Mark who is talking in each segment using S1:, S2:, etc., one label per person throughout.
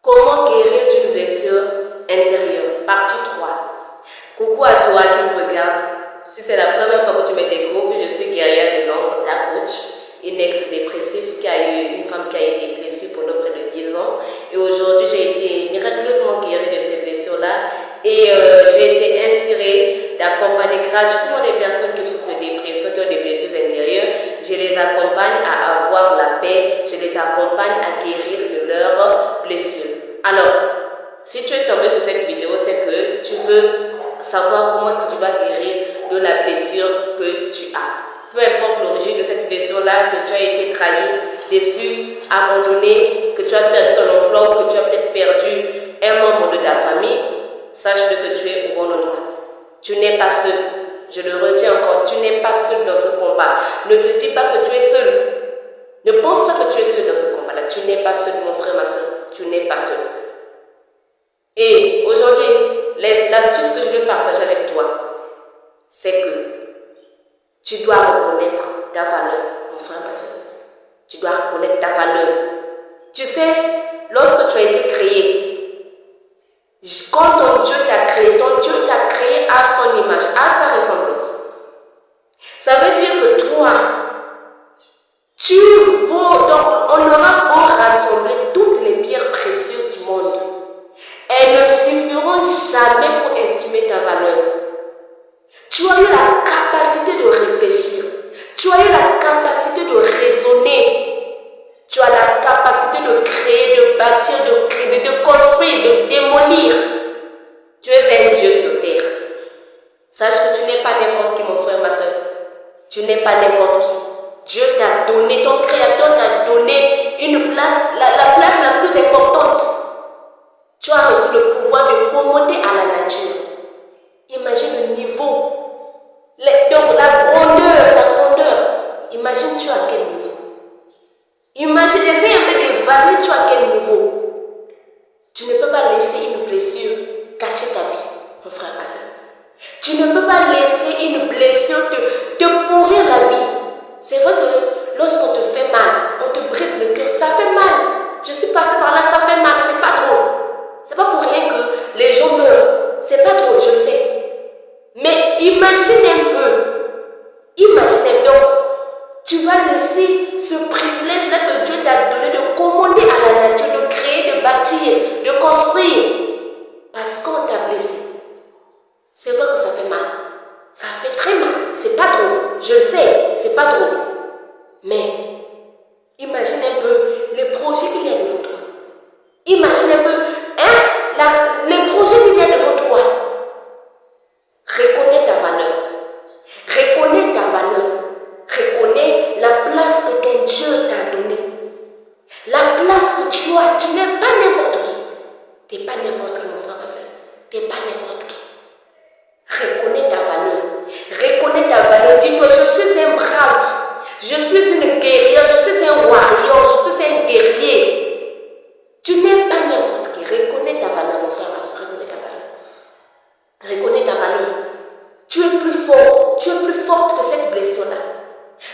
S1: Comment guérir d'une blessure intérieure? Partie 3. Coucou à toi qui me regarde. Si c'est la première fois que tu me découvres, je suis Guerrière de l'ombre, ta coach, une ex-dépressive une femme qui a eu des blessures pendant près de 10 ans. Et aujourd'hui, j'ai été miraculeusement guérie de ces blessures-là. Et j'ai été inspirée d'accompagner gratuitement des personnes qui souffrent de dépression, qui ont des blessures intérieures. Je les accompagne à avoir la paix, je les accompagne à guérir de leurs blessures. Alors, si tu es tombé sur cette vidéo, c'est que tu veux savoir comment est-ce que tu vas guérir de la blessure que tu as. Peu importe l'origine de cette blessure-là, que tu as été trahi, déçu, abandonné, que tu as perdu ton emploi ou que tu as peut-être perdu un membre de ta famille, sache-le que tu es au bon endroit. Tu n'es pas seul. Je le redis encore, tu n'es pas seul dans ce combat. Ne te dis pas que tu es seul. Ne pense pas que tu es seul dans ce combat-là. Tu n'es pas seul, mon frère, ma soeur. Tu n'es pas seul. Et aujourd'hui, l'astuce que je vais partager avec toi, c'est que tu dois reconnaître ta valeur, mon frère, ma soeur. Tu dois reconnaître ta valeur. Tu sais, lorsque tu as été créé, quand ton Dieu t'a créé à son image, à sa ressemblance. Ça veut dire que toi, tu vaux, donc on aura beau rassembler toutes les pierres précieuses du monde. Elles ne suffiront jamais pour estimer ta valeur. Tu as eu la capacité de réfléchir. Tu as eu la capacité de raisonner. Tu as la capacité de créer, de bâtir, de construire, de démolir. Tu es un Dieu sur terre. Sache que tu n'es pas n'importe qui, mon frère, ma soeur. Tu n'es pas n'importe qui. Dieu t'a donné, ton Créateur t'a donné une place, la place la plus importante. Tu as reçu le pouvoir de commander à la nature. Imagine le niveau, donc la grandeur. Imagine tu es à quel niveau. Imagine, essaye un peu d'évaluer tu es à quel niveau. Tu ne peux pas laisser une blessure cacher ta vie, mon frère, ma soeur. Tu ne peux pas laisser une blessure te pourrir la vie. C'est vrai que lorsqu'on te fait mal, on te brise le cœur, ça fait mal. Je suis passée par là, ça fait mal, c'est pas drôle. C'est pas pour rien que les gens meurent. C'est pas drôle, je le sais. Mais imagine un peu. Donc, tu vas laisser ce privilège-là que Dieu t'a donné de commander à la nature, de créer, de bâtir, de construire. Parce qu'on t'a blessé. C'est vrai que ça fait mal. Ça fait très mal. C'est pas drôle. Je le sais, c'est pas drôle. Mais, imagine un peu les projets qu'il y a devant toi. Imagine un peu, les projets qu'il y a devant toi. Reconnais ta valeur. Reconnais ta valeur. Reconnais la place que ton Dieu t'a donnée. La place que tu as. Tu n'es pas n'importe qui. Tu n'es pas n'importe qui, mon frère, ma soeur. Tu n'es pas n'importe qui. Reconnais ta valeur. Reconnais ta valeur. Dis-toi, je suis un brave. Je suis une guerrière. Je suis un warrior. Je suis un guerrier. Tu n'es pas n'importe qui. Reconnais ta valeur, mon frère, ma soeur. Reconnais ta valeur. Reconnais ta valeur. Tu es plus fort. Tu es plus forte que cette blessure-là.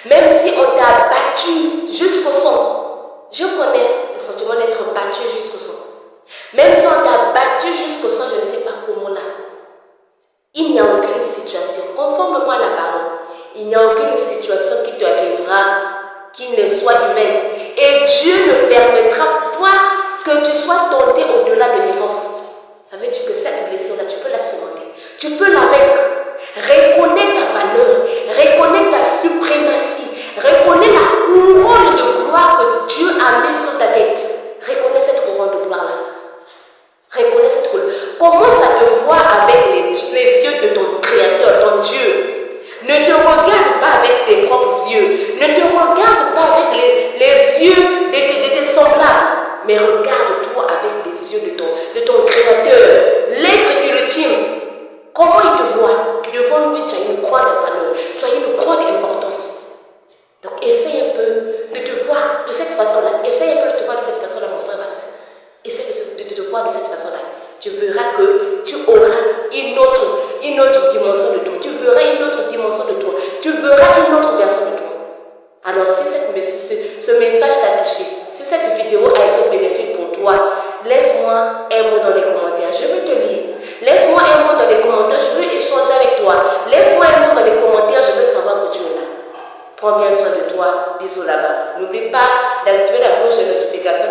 S1: Même si on t'a battu jusqu'au sang. Je connais le sentiment d'être battu jusqu'au sang. Même si on t'a battu jusqu'au sang, je ne sais pas comment là. Il n'y a aucune situation, conformément à la parole, il n'y a aucune situation qui te arrivera qui ne soit humaine. Et Dieu ne permettra pas que tu sois tenté au-delà de tes forces. Ça veut dire que cette blessure-là, tu peux la surmonter. Tu peux la vaincre. Reconnais ta valeur. Reconnais ta suprématie. Reconnais la couronne de gloire que Dieu a mise sur ta tête. Reconnais cette couronne de gloire-là. Reconnais cette couronne. Commence à te voir avec les yeux de ton Créateur, ton Dieu. Ne te regarde pas avec tes propres yeux. Ne te regarde pas avec les yeux de tes semblables. Mais regarde-toi avec les yeux de ton Créateur, l'être ultime. Comment il te voit? Devant lui, tu as une grande valeur, tu as une grande importance. Donc, essaye un peu de te voir de cette façon-là. Essaye un peu de te voir de cette façon-là, mon frère, ma soeur. Essaye de te voir de cette façon-là. Tu verras que tu auras une autre dimension de toi. Tu verras une autre dimension de toi. Tu verras une autre version de toi. Alors, si ce message t'a touché, si cette vidéo a été bénéfique pour laisse-moi un mot dans les commentaires. Je veux te lire. Laisse-moi un mot dans les commentaires. Je veux échanger avec toi. Laisse-moi un mot dans les commentaires. Je veux savoir que tu es là. Prends bien soin de toi. Bisous là-bas. N'oublie pas d'activer la cloche de notification